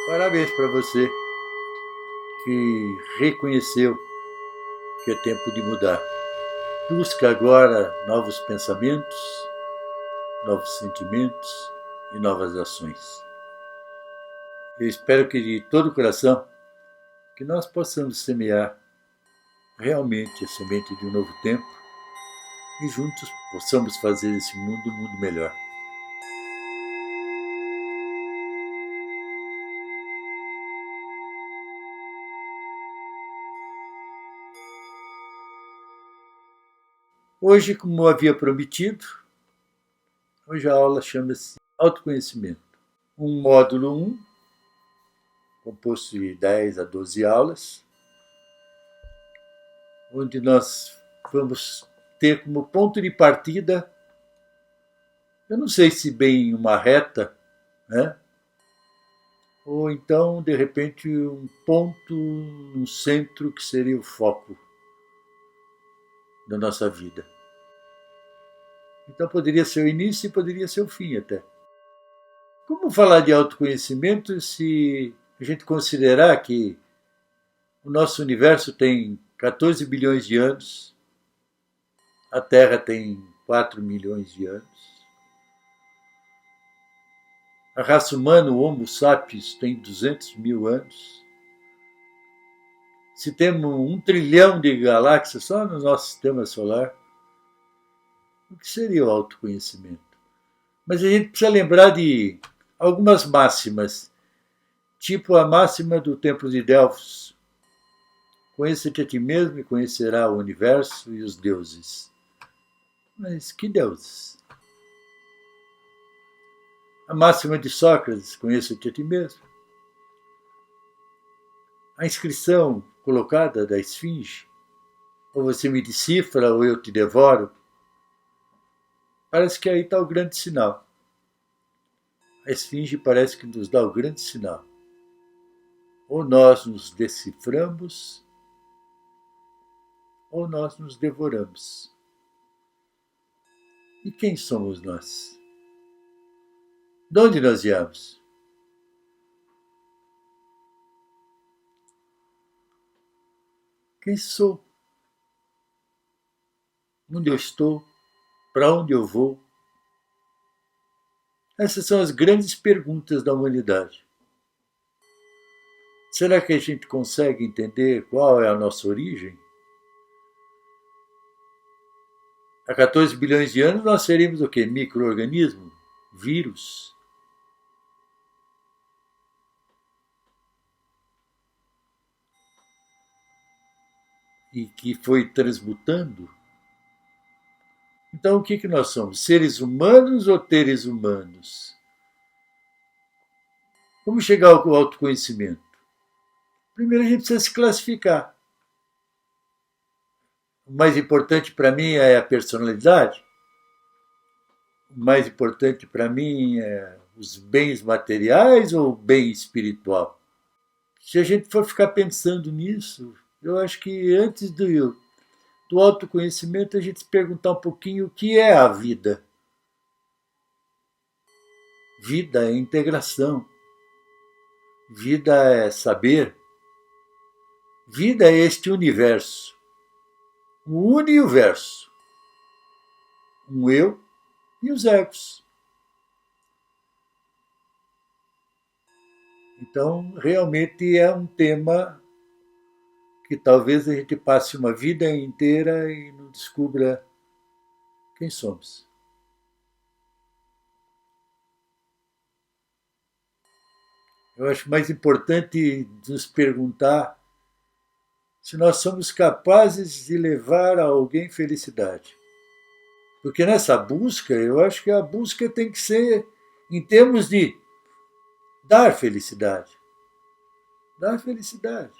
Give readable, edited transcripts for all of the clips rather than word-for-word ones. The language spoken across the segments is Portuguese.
Parabéns para você que reconheceu que é tempo de mudar. Busca agora novos pensamentos, novos sentimentos e novas ações. Eu espero que de todo o coração que nós possamos semear realmente a semente de um novo tempo e juntos possamos fazer esse mundo um mundo melhor. Hoje, como havia prometido, hoje a aula chama-se Autoconhecimento. Um módulo 1, composto de 10 a 12 aulas, onde nós vamos ter como ponto de partida, eu não sei se bem uma reta, né? Ou então, de repente, um ponto, um centro que seria o foco da nossa vida. Então poderia ser o início e poderia ser o fim até. Como falar de autoconhecimento se a gente considerar que o nosso universo tem 14 bilhões de anos, a Terra tem 4 milhões de anos, a raça humana, o Homo sapiens, tem 200 mil anos. Se temos 1 trilhão de galáxias só no nosso sistema solar, o que seria o autoconhecimento? Mas a gente precisa lembrar de algumas máximas, tipo a máxima do Templo de Delfos. Conheça-te a ti mesmo e conhecerá o universo e os deuses. Mas que deuses? A máxima de Sócrates, conheça-te a ti mesmo. A inscrição colocada da esfinge, ou você me decifra ou eu te devoro, parece que aí está o grande sinal. A esfinge parece que nos dá o grande sinal. Ou nós nos deciframos, ou nós nos devoramos. E quem somos nós? De onde nós viemos? Quem sou? Onde eu estou? Para onde eu vou? Essas são as grandes perguntas da humanidade. Será que a gente consegue entender qual é a nossa origem? Há 14 bilhões de anos nós seríamos o quê? Micro-organismo? Vírus? E que foi transmutando? Então o que nós somos? Seres humanos ou teres humanos? Como chegar ao autoconhecimento? Primeiro a gente precisa se classificar. O mais importante para mim é a personalidade. O mais importante para mim é os bens materiais ou o bem espiritual? Se a gente for ficar pensando nisso, eu acho que antes do autoconhecimento a gente se perguntar um pouquinho o que é a vida. Vida é integração. Vida é saber. Vida é este universo. O universo. Um eu e os egos. Então, realmente é um tema que talvez a gente passe uma vida inteira e não descubra quem somos. Eu acho mais importante nos perguntar se nós somos capazes de levar a alguém felicidade. Porque nessa busca, eu acho que a busca tem que ser em termos de dar felicidade. Dar felicidade.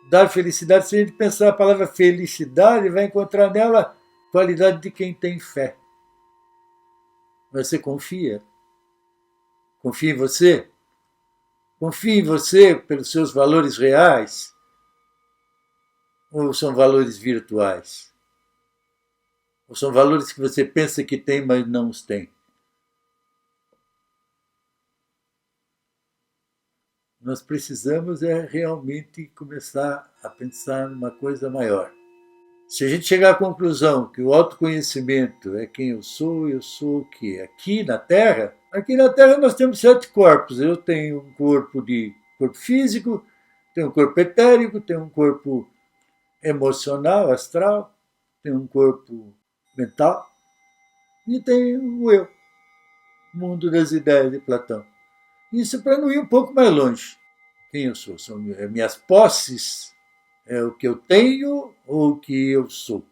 Dar felicidade, se a gente pensar a palavra felicidade, vai encontrar nela a qualidade de quem tem fé. Você confia? Confia em você? Confia em você pelos seus valores reais? Ou são valores virtuais? Ou são valores que você pensa que tem, mas não os tem? Nós precisamos realmente começar a pensar numa coisa maior. Se a gente chegar à conclusão que o autoconhecimento é quem eu sou o quê? Aqui na Terra nós temos 7 corpos. Eu tenho um corpo físico, tenho um corpo etérico, tenho um corpo emocional, astral, tenho um corpo mental e tenho o eu, mundo das ideias de Platão. Isso para não ir um pouco mais longe. Quem eu sou? São minhas posses? É o que eu tenho ou o que eu sou?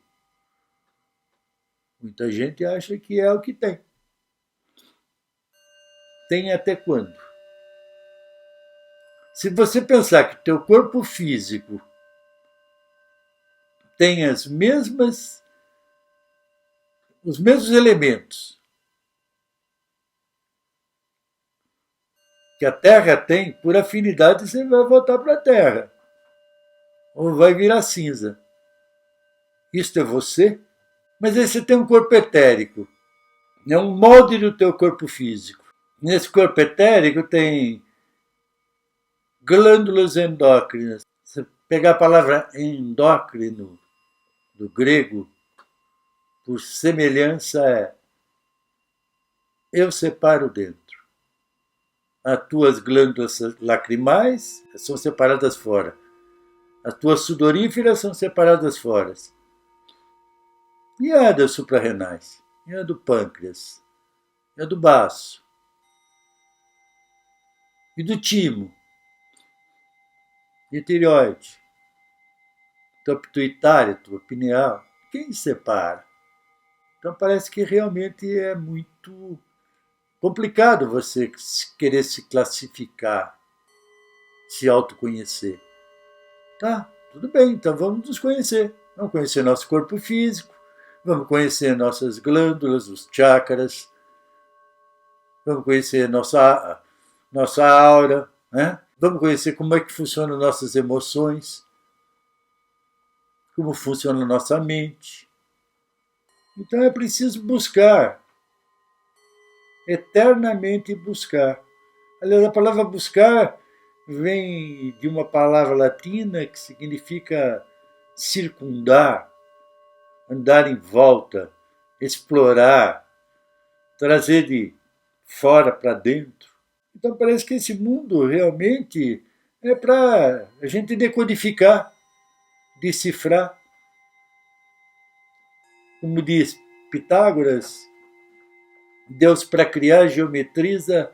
Muita gente acha que é o que tem. Tem até quando? Se você pensar que teu corpo físico tem os mesmos elementos que a Terra tem, por afinidade você vai voltar para a Terra. Ou vai virar cinza. Isto é você? Mas aí você tem um corpo etérico. É um molde do teu corpo físico. Nesse corpo etérico tem glândulas endócrinas. Se pegar a palavra endócrino, do grego, por semelhança é eu separo dentro. As tuas glândulas lacrimais são separadas fora. As tuas sudoríferas são separadas fora. E a das suprarrenais? E a do pâncreas? E a do baço? E do timo? E tireoide? Tua pituitária, tua pineal? Quem separa? Então parece que realmente é muito complicado você querer se classificar, se autoconhecer. Tá, tudo bem, então vamos nos conhecer. Vamos conhecer nosso corpo físico, vamos conhecer nossas glândulas, os chakras, vamos conhecer nossa aura, né? Vamos conhecer como é que funcionam nossas emoções, como funciona a nossa mente. Então é preciso buscar, eternamente buscar. Aliás, a palavra buscar vem de uma palavra latina que significa circundar, andar em volta, explorar, trazer de fora para dentro. Então parece que esse mundo realmente é para a gente decodificar, decifrar. Como diz Pitágoras, Deus para criar geometriza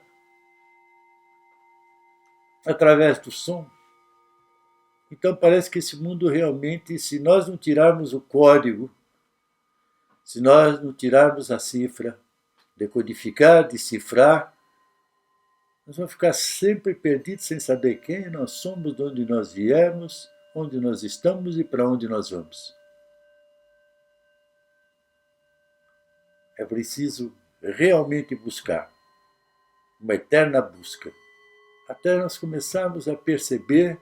através do som. Então parece que esse mundo realmente, se nós não tirarmos o código, se nós não tirarmos a cifra, decodificar, decifrar, nós vamos ficar sempre perdidos sem saber quem nós somos, de onde nós viemos, onde nós estamos e para onde nós vamos. É preciso realmente buscar, uma eterna busca, até nós começarmos a perceber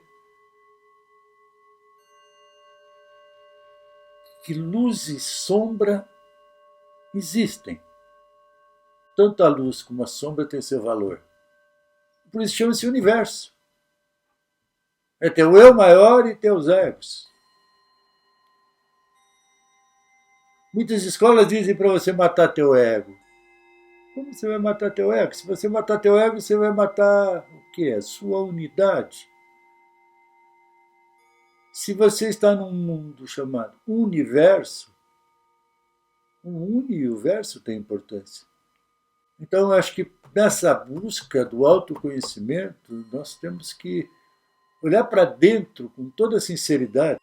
que luz e sombra existem. Tanto a luz como a sombra têm seu valor. Por isso chama-se universo. É teu eu maior e teus egos. Muitas escolas dizem para você matar teu ego. Como você vai matar teu ego? Se você matar teu ego, você vai matar o quê? A sua unidade. Se você está num mundo chamado universo, o uni e o verso tem importância. Então, eu acho que nessa busca do autoconhecimento, nós temos que olhar para dentro com toda sinceridade.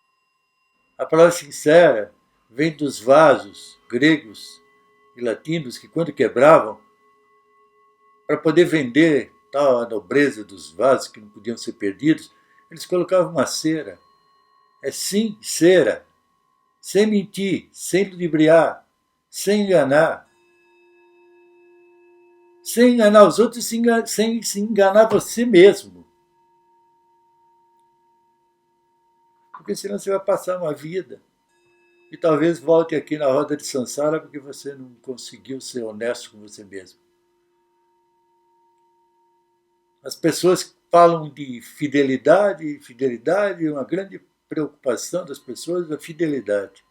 A palavra sincera vem dos vasos gregos e latinos que, quando quebravam, para poder vender tal a nobreza dos vasos que não podiam ser perdidos, eles colocavam uma cera. É sincera, sem mentir, sem ludibriar, sem enganar. Sem enganar os outros, sem se enganar você mesmo. Porque senão você vai passar uma vida e talvez volte aqui na roda de Sansara porque você não conseguiu ser honesto com você mesmo. As pessoas falam de fidelidade, fidelidade, uma grande preocupação das pessoas é a fidelidade.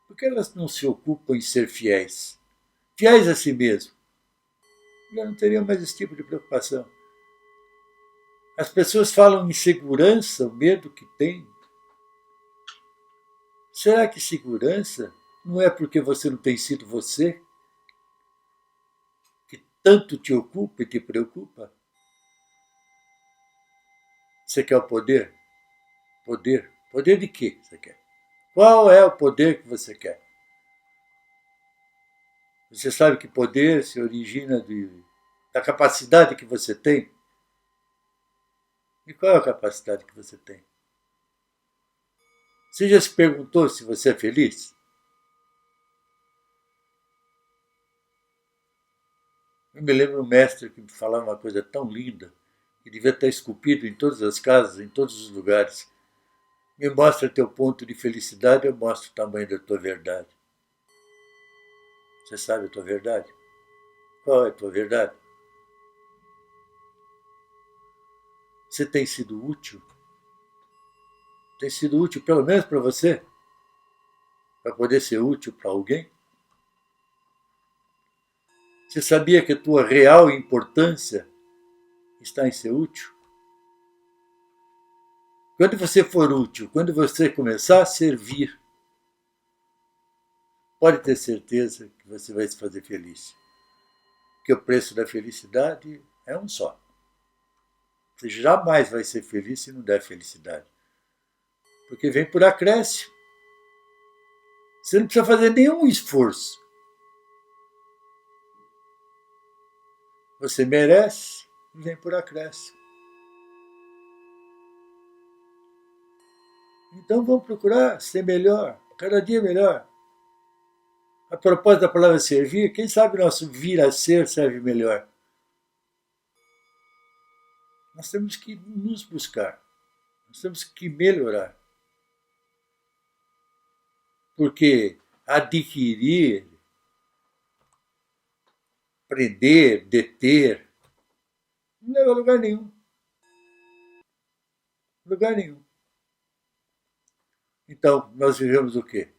Por que elas não se ocupam em ser fiéis? Fiéis a si mesmo. Já não teriam mais esse tipo de preocupação. As pessoas falam em segurança, o medo que têm. Será que segurança não é porque você não tem sido você? Que tanto te ocupa e te preocupa? Você quer o poder? Poder? Poder de quê você quer? Qual é o poder que você quer? Você sabe que poder se origina da capacidade que você tem? E qual é a capacidade que você tem? Você já se perguntou se você é feliz? Eu me lembro um mestre que me falava uma coisa tão linda, que devia estar esculpido em todas as casas, em todos os lugares. Me mostra teu ponto de felicidade, eu mostro o tamanho da tua verdade. Você sabe a tua verdade? Qual é a tua verdade? Você tem sido útil? Tem sido útil pelo menos para você? Para poder ser útil para alguém? Você sabia que a tua real importância está em ser útil? Quando você for útil, quando você começar a servir, pode ter certeza que você vai se fazer feliz. Porque o preço da felicidade é um só. Você jamais vai ser feliz se não der felicidade. Porque vem por acréscimo. Você não precisa fazer nenhum esforço. Você merece e vem por acréscimo. Então vamos procurar ser melhor, cada dia melhor. A propósito da palavra servir, quem sabe nosso vir a ser serve melhor. Nós temos que nos buscar, nós temos que melhorar. Porque adquirir, prender, deter, não leva a lugar nenhum. Lugar nenhum. Então, nós vivemos o quê?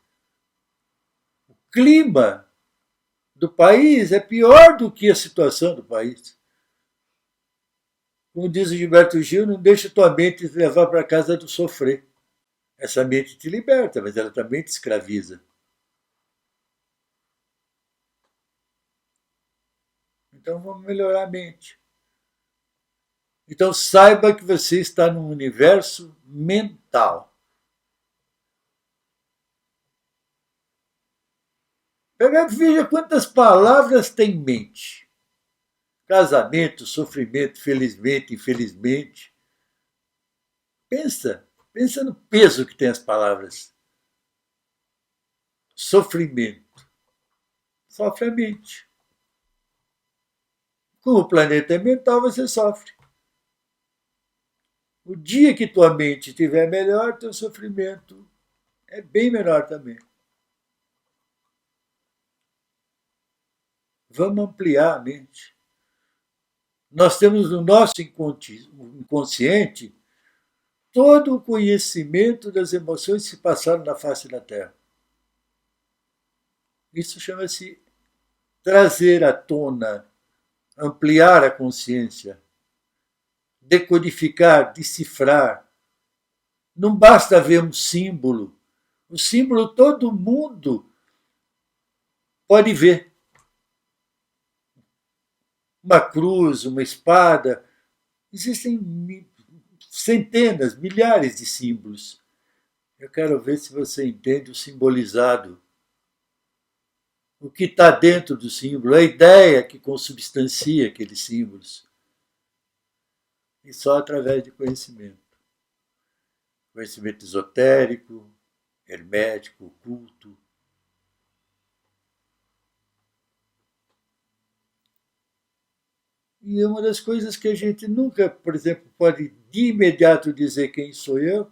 O clima do país é pior do que a situação do país. Como diz o Gilberto Gil, não deixa tua mente te levar para a casa do sofrer. Essa mente te liberta, mas ela também te escraviza. Então vamos melhorar a mente. Então saiba que você está num universo mental. Veja quantas palavras tem mente. Casamento, sofrimento, felizmente, infelizmente. Pensa no peso que tem as palavras. Sofrimento. Sofre a mente. Como o planeta é mental, você sofre. O dia que tua mente estiver melhor, teu sofrimento é bem menor também. Vamos ampliar a mente. Nós temos no nosso inconsciente todo o conhecimento das emoções que se passaram na face da Terra. Isso chama-se trazer à tona, ampliar a consciência, decodificar, decifrar. Não basta ver um símbolo. O símbolo todo mundo pode ver. Uma cruz, uma espada. Existem centenas, milhares de símbolos. Eu quero ver se você entende o simbolizado. O que está dentro do símbolo, a ideia que consubstancia aqueles símbolos. E só através de conhecimento. Conhecimento esotérico, hermético, oculto. E uma das coisas que a gente nunca, por exemplo, pode de imediato dizer quem sou eu,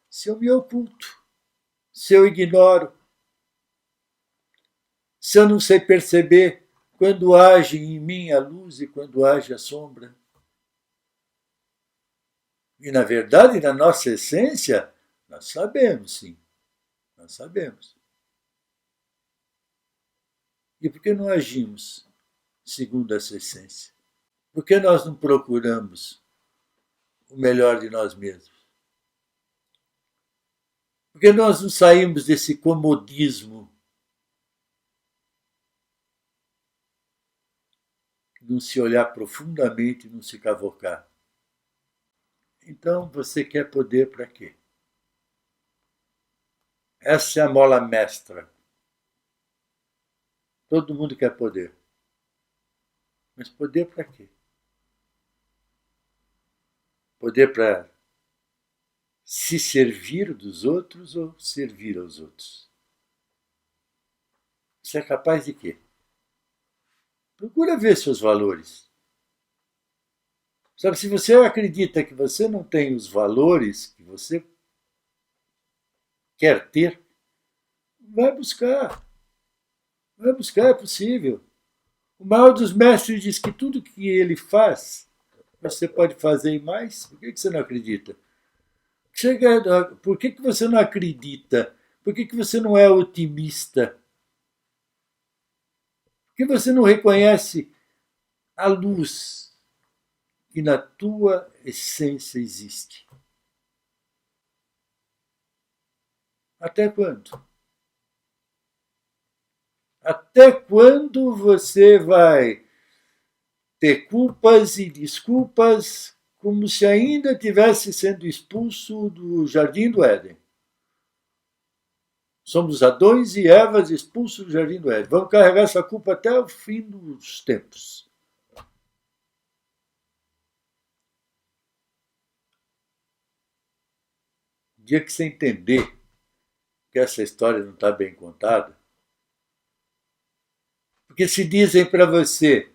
se eu me oculto, se eu ignoro, se eu não sei perceber quando age em mim a luz e quando age a sombra. E, na verdade, na nossa essência, nós sabemos, sim. Nós sabemos. E por que não agimos segundo essa essência? Por que nós não procuramos o melhor de nós mesmos? Por que nós não saímos desse comodismo, não se olhar profundamente, não se cavocar? Então, você quer poder para quê? Essa é a mola mestra. Todo mundo quer poder. Mas poder para quê? Poder para se servir dos outros ou servir aos outros? Você é capaz de quê? Procura ver seus valores. Sabe, se você acredita que você não tem os valores que você quer ter, vai buscar. Vai buscar, é possível. O maior dos mestres diz que tudo que ele faz, você pode fazer e mais. Por que você não acredita? Por que você não acredita? Por que você não é otimista? Por que você não reconhece a luz que na tua essência existe? Até quando? Até quando você vai ter culpas e desculpas como se ainda tivesse sendo expulso do Jardim do Éden? Somos Adões e Evas expulsos do Jardim do Éden. Vamos carregar essa culpa até o fim dos tempos. O dia que você entender que essa história não está bem contada, porque se dizem para você,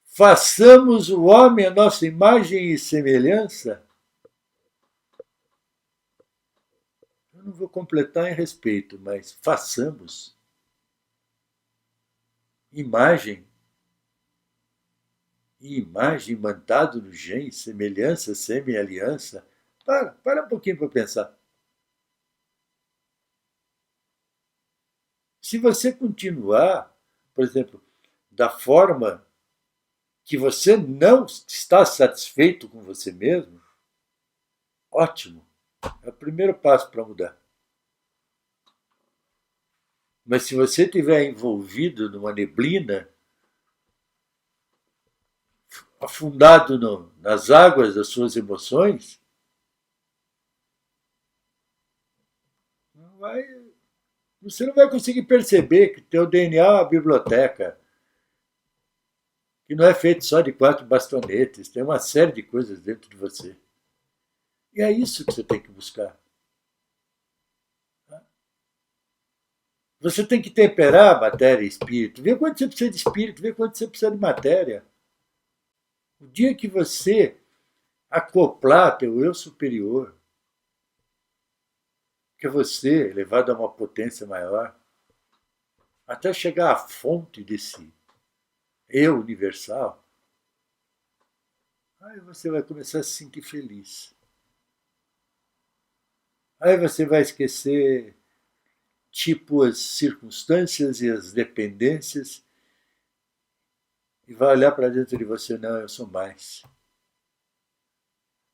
façamos o homem a nossa imagem e semelhança, eu não vou completar em respeito, mas façamos imagem e imagem mantado no gen, semelhança, semi-aliança. Para um pouquinho para pensar. Se você continuar, por exemplo, da forma que você não está satisfeito com você mesmo, ótimo. É o primeiro passo para mudar. Mas se você estiver envolvido numa neblina, afundado nas águas das suas emoções, não vai, você não vai conseguir perceber que teu DNA é uma biblioteca, que não é feito só de 4 bastonetes, tem uma série de coisas dentro de você. E é isso que você tem que buscar. Você tem que temperar matéria e espírito. Vê quanto você precisa de espírito, vê quanto você precisa de matéria. O dia que você acoplar teu eu superior, que é você elevado a uma potência maior, até chegar à fonte desse eu universal, aí você vai começar a se sentir feliz. Aí você vai esquecer tipo as circunstâncias e as dependências e vai olhar para dentro de você, não, eu sou mais.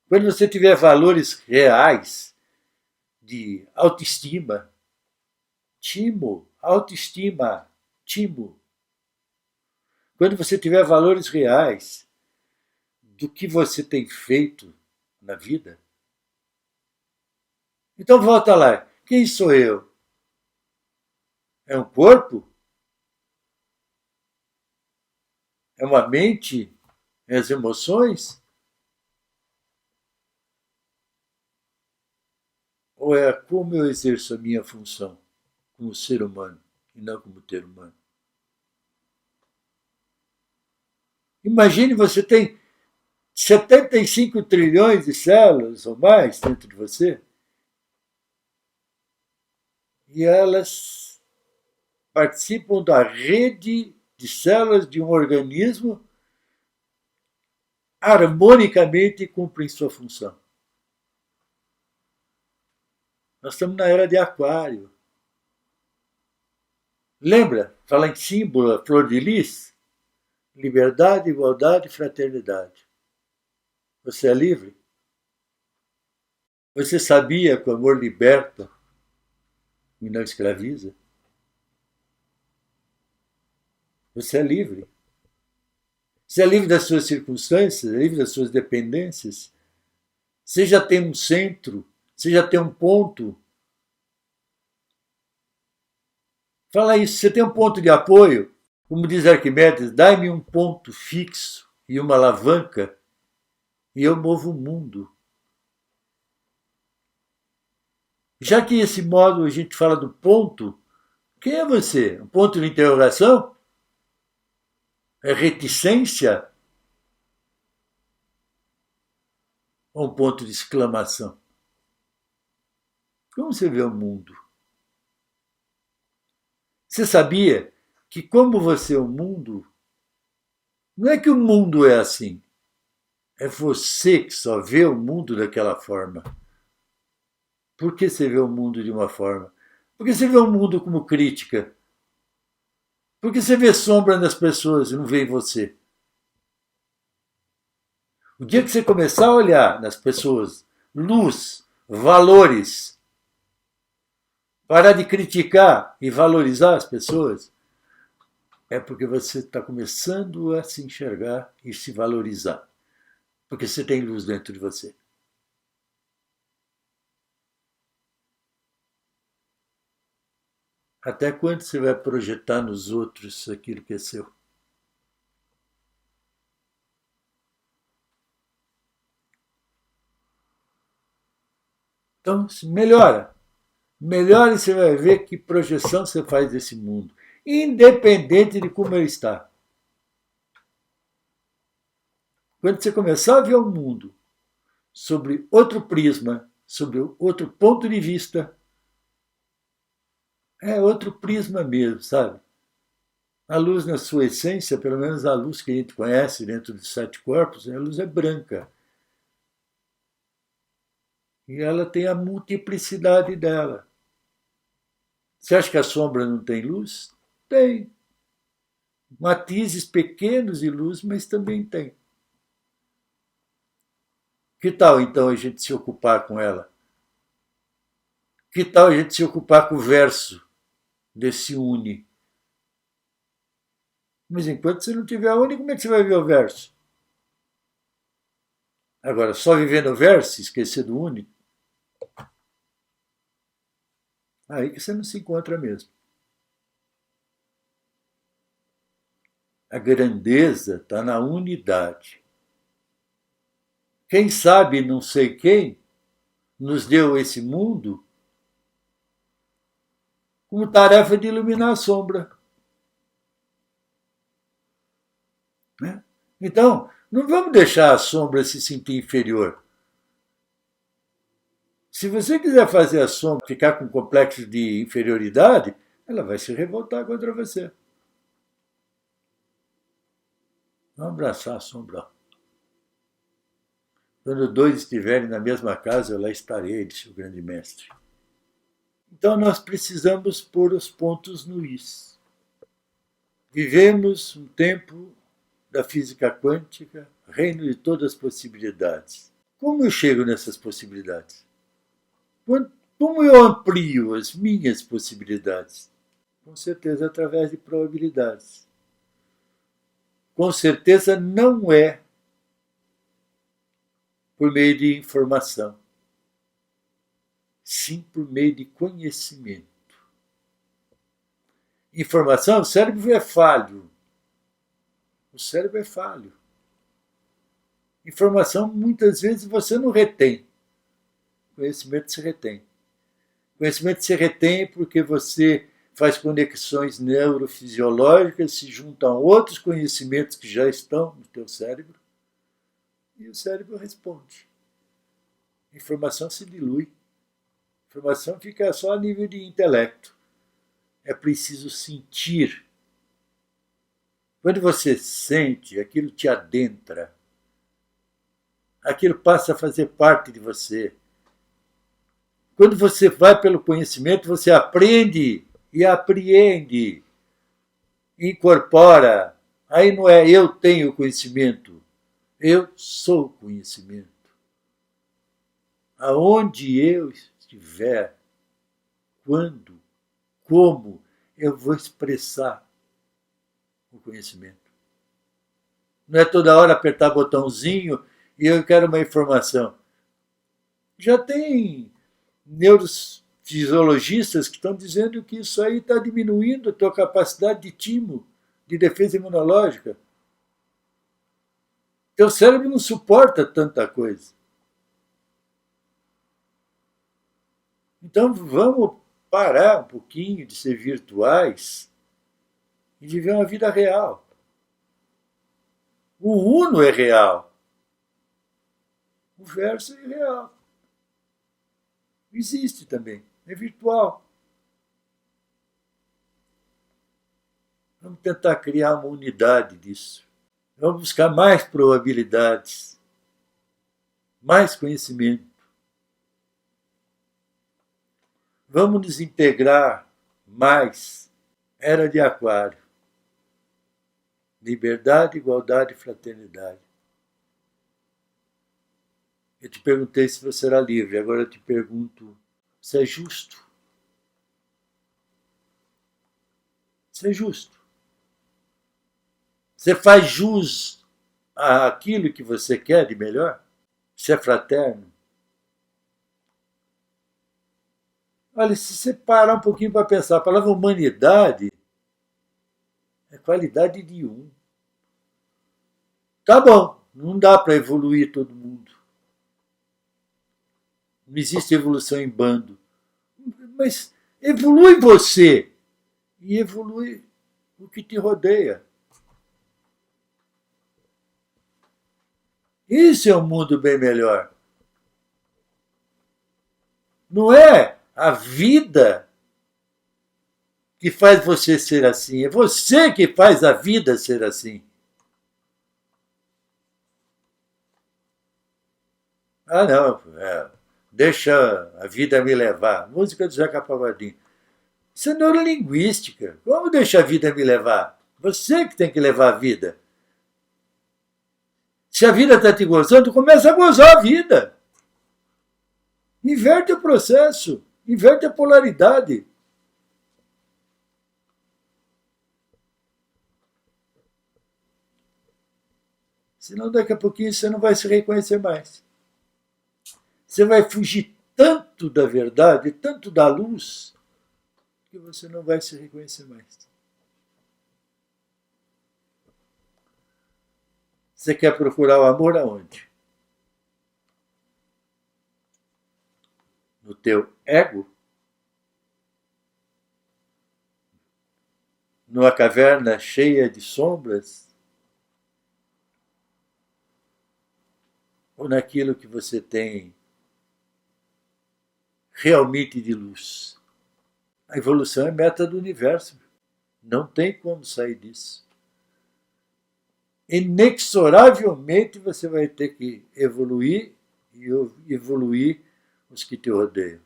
Quando você tiver valores reais de autoestima, timo, autoestima, timo. Quando você tiver valores reais do que você tem feito na vida, então volta lá. Quem sou eu? É um corpo? É uma mente? É as emoções? Ou é como eu exerço a minha função como ser humano e não como ter humano? Imagine, você tem 75 trilhões de células ou mais dentro de você e elas participam da rede de células de um organismo harmonicamente cumprem sua função. Nós estamos na era de Aquário. Lembra? Fala em símbolo, a flor de lis? Liberdade, igualdade e fraternidade. Você é livre? Você sabia que o amor liberta e não escraviza? Você é livre. Você é livre das suas circunstâncias, é livre das suas dependências. Você já tem um centro, você já tem um ponto. Fala isso, você tem um ponto de apoio. Como diz Arquimedes, dai-me um ponto fixo e uma alavanca e eu movo o mundo. Já que esse modo a gente fala do ponto, quem é você? Um ponto de interrogação? É reticência? Ou um ponto de exclamação? Como você vê o mundo? Você sabia que como você é o mundo, não é que o mundo é assim, é você que só vê o mundo daquela forma. Por que você vê o mundo de uma forma? Porque você vê o mundo como crítica. Porque você vê sombra nas pessoas e não vê em você. O dia que você começar a olhar nas pessoas luz, valores, parar de criticar e valorizar as pessoas, é porque você está começando a se enxergar e se valorizar. Porque você tem luz dentro de você. Até quando você vai projetar nos outros aquilo que é seu? Então, melhora. Melhora e você vai ver que projeção você faz desse mundo, independente de como ele está. Quando você começar a ver o mundo sobre outro prisma, sobre outro ponto de vista, é outro prisma mesmo, sabe? A luz, na sua essência, pelo menos a luz que a gente conhece dentro dos sete corpos, a luz é branca. E ela tem a multiplicidade dela. Você acha que a sombra não tem luz? Tem. Matizes pequenos de luz, mas também tem. Que tal então a gente se ocupar com ela? Que tal a gente se ocupar com o verso desse uni? Mas enquanto você não tiver uni, como é que você vai ver o verso? Agora, só viver no verso e esquecer do uni, aí que você não se encontra mesmo. A grandeza está na unidade. Quem sabe, não sei quem, nos deu esse mundo como tarefa de iluminar a sombra. Né? Então, não vamos deixar a sombra se sentir inferior. Se você quiser fazer a sombra ficar com complexo de inferioridade, ela vai se revoltar contra você. Vamos abraçar a sombra. Quando dois estiverem na mesma casa, eu lá estarei, disse o grande mestre. Então nós precisamos pôr os pontos no is. Vivemos um tempo da física quântica, reino de todas as possibilidades. Como eu chego nessas possibilidades? Como eu amplio as minhas possibilidades? Com certeza através de probabilidades. Com certeza não é por meio de informação, sim por meio de conhecimento. Informação, o cérebro é falho. O cérebro é falho. Informação, muitas vezes, você não retém. Conhecimento se retém. Conhecimento se retém porque você faz conexões neurofisiológicas, se juntam a outros conhecimentos que já estão no teu cérebro e o cérebro responde. A informação se dilui. A informação fica só a nível de intelecto. É preciso sentir. Quando você sente, aquilo te adentra. Aquilo passa a fazer parte de você. Quando você vai pelo conhecimento, você aprende e apreende, incorpora. Aí não é eu tenho conhecimento, eu sou conhecimento. Aonde eu estiver, quando, como, eu vou expressar o conhecimento. Não é toda hora apertar botãozinho e eu quero uma informação. Já tem neurofisiologistas que estão dizendo que isso aí está diminuindo a tua capacidade de timo, de defesa imunológica. Teu cérebro não suporta tanta coisa. Então vamos parar um pouquinho de ser virtuais e viver uma vida real. O uno é real. O verso é real. Existe também. É virtual. Vamos tentar criar uma unidade disso. Vamos buscar mais probabilidades, mais conhecimento. Vamos nos integrar mais. Era de Aquário. Liberdade, igualdade e fraternidade. Eu te perguntei se você era livre, agora eu te pergunto, você é justo? Você é justo? Você faz jus àquilo que você quer de melhor? Você é fraterno? Olha, se você parar um pouquinho para pensar, a palavra humanidade é qualidade de um. Tá bom, não dá para evoluir todo mundo. Não existe evolução em bando. Mas evolui você e evolui o que te rodeia. Isso é um mundo bem melhor. Não é a vida que faz você ser assim, é você que faz a vida ser assim. Ah, não, deixa a vida me levar. Música do Zeca Pagodinho. Isso é neurolinguística. Como deixa a vida me levar? Você que tem que levar a vida. Se a vida está te gozando, começa a gozar a vida. Inverte o processo, inverte a polaridade. Senão daqui a pouquinho você não vai se reconhecer mais. Você vai fugir tanto da verdade, tanto da luz, que você não vai se reconhecer mais. Você quer procurar o amor aonde? No teu ego? Numa caverna cheia de sombras? Ou naquilo que você tem realmente de luz? A evolução é meta do universo. Não tem como sair disso. Inexoravelmente você vai ter que evoluir e evoluir os que te rodeiam.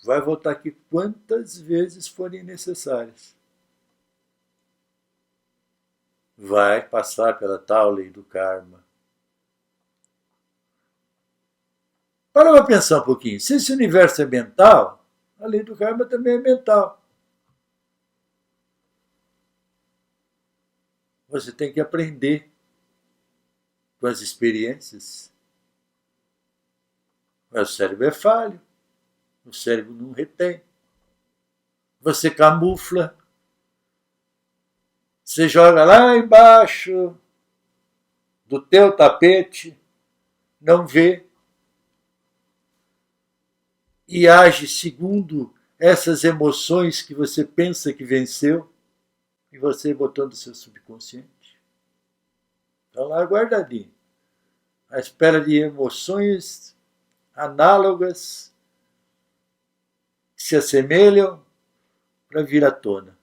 Vai voltar aqui quantas vezes forem necessárias. Vai passar pela tal lei do karma. Para pensar um pouquinho. Se esse universo é mental, a lei do karma também é mental. Você tem que aprender com as experiências. Mas o cérebro é falho. O cérebro não retém. Você camufla. Você joga lá embaixo do teu tapete, não vê, e age segundo essas emoções que você pensa que venceu, e você botou no seu subconsciente. Está lá guardadinho, à espera de emoções análogas que se assemelham para vir à tona.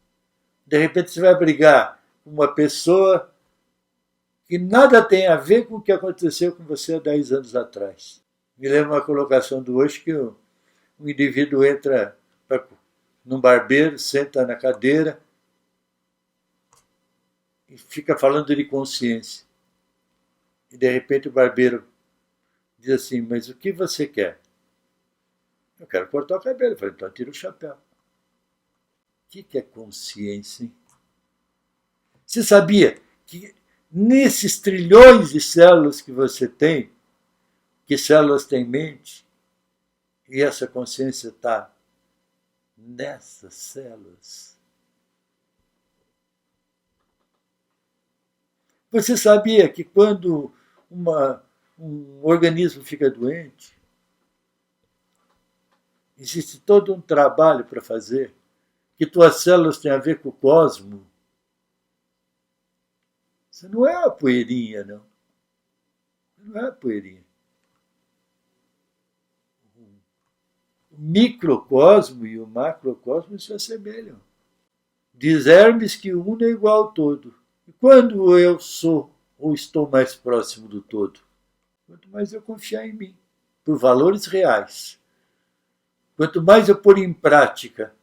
De repente você vai brigar com uma pessoa que nada tem a ver com o que aconteceu com você há 10 anos atrás. Me lembro uma colocação do hoje que um indivíduo entra num barbeiro, senta na cadeira e fica falando de consciência. E de repente o barbeiro diz assim, mas o que você quer? Eu quero cortar o cabelo. Eu falei, então tira o chapéu. O que é consciência, hein? Você sabia que nesses trilhões de células que você tem, que células têm mente, e essa consciência está nessas células? Você sabia que quando um organismo fica doente, existe todo um trabalho para fazer, que tuas células têm a ver com o cosmos? Você não é uma poeirinha, não. Você não é uma poeirinha. O microcosmo e o macrocosmo se assemelham. Diz Hermes que o uno é igual ao todo. E quando eu sou ou estou mais próximo do todo? Quanto mais eu confiar em mim, por valores reais. Quanto mais eu pôr em prática,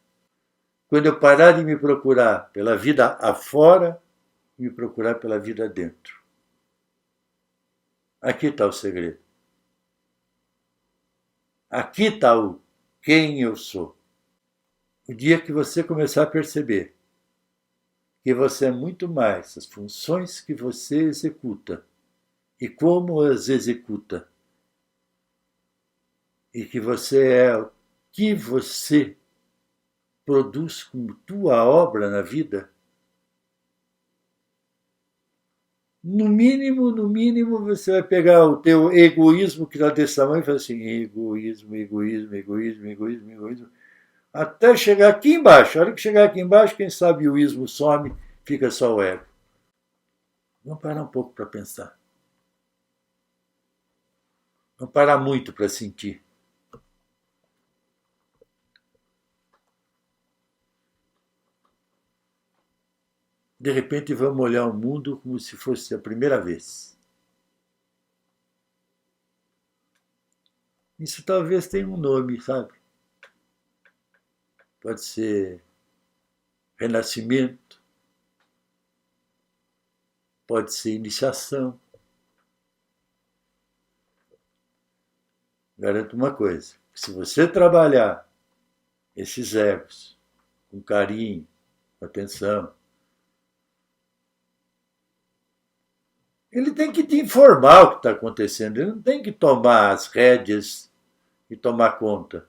quando eu parar de me procurar pela vida afora, me procurar pela vida dentro. Aqui está o segredo. Aqui está o quem eu sou. O dia que você começar a perceber que você é muito mais as funções que você executa e como as executa, e que você é o que você produz como tua obra na vida, no mínimo, você vai pegar o teu egoísmo que está desse tamanho e falar assim, egoísmo, até chegar aqui embaixo. A hora que chegar aqui embaixo, quem sabe o ismo some, fica só o ego. Vamos parar um pouco para pensar. Vamos parar muito para sentir. De repente vamos olhar o mundo como se fosse a primeira vez. Isso talvez tenha um nome, sabe? Pode ser renascimento, pode ser iniciação. Garanto uma coisa, se você trabalhar esses egos com carinho, com atenção, ele tem que te informar o que está acontecendo, ele não tem que tomar as rédeas e tomar conta.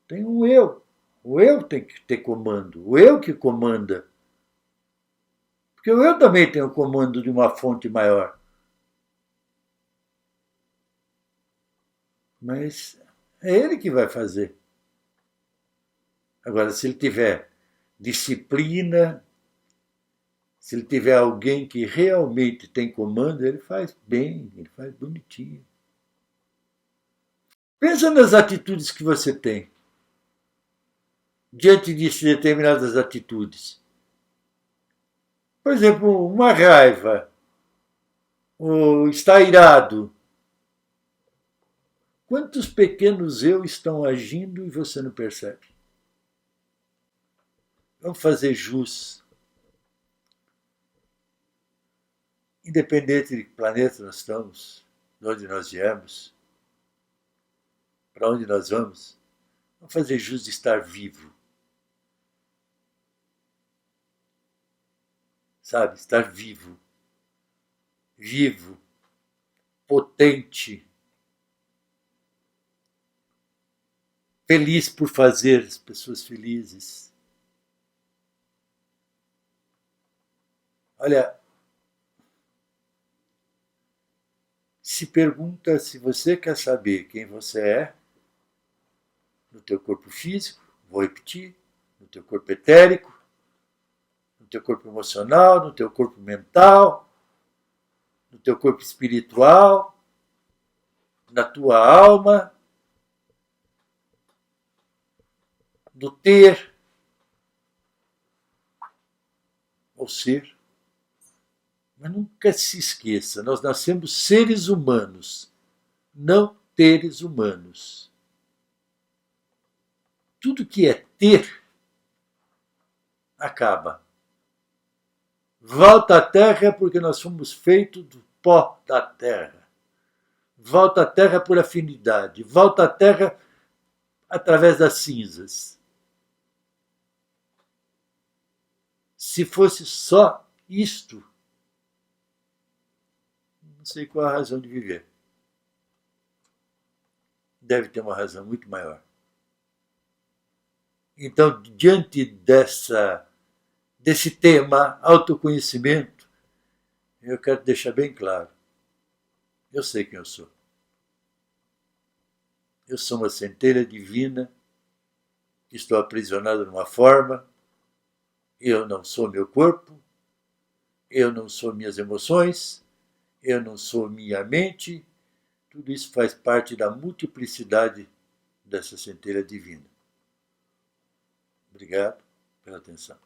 Tem um eu. O eu tem que ter comando, o eu que comanda. Porque o eu também tem o comando de uma fonte maior. Mas é ele que vai fazer. Agora, se ele tiver disciplina, se ele tiver alguém que realmente tem comando, ele faz bem, ele faz bonitinho. Pensa nas atitudes que você tem diante de determinadas atitudes. Por exemplo, uma raiva, ou está irado. Quantos pequenos eu estão agindo e você não percebe? Vamos fazer jus. Independente de que planeta nós estamos, de onde nós viemos, para onde nós vamos, vamos fazer jus de estar vivo. Sabe? Estar vivo. Vivo. Potente. Feliz por fazer as pessoas felizes. Olha, se pergunta se você quer saber quem você é no teu corpo físico, vou repetir, no teu corpo etérico, no teu corpo emocional, no teu corpo mental, no teu corpo espiritual, na tua alma, no ter ou ser. Mas nunca se esqueça, nós nascemos seres humanos, não teres humanos. Tudo que é ter acaba. Volta à terra porque nós fomos feitos do pó da terra. Volta à terra por afinidade. Volta à terra através das cinzas. Se fosse só isto, não sei qual a razão de viver. Deve ter uma razão muito maior. Então, diante desse tema, autoconhecimento, eu quero deixar bem claro. Eu sei quem eu sou. Eu sou uma centelha divina, que estou aprisionado numa forma. Eu não sou meu corpo, eu não sou minhas emoções, eu não sou minha mente. Tudo isso faz parte da multiplicidade dessa centelha divina. Obrigado pela atenção.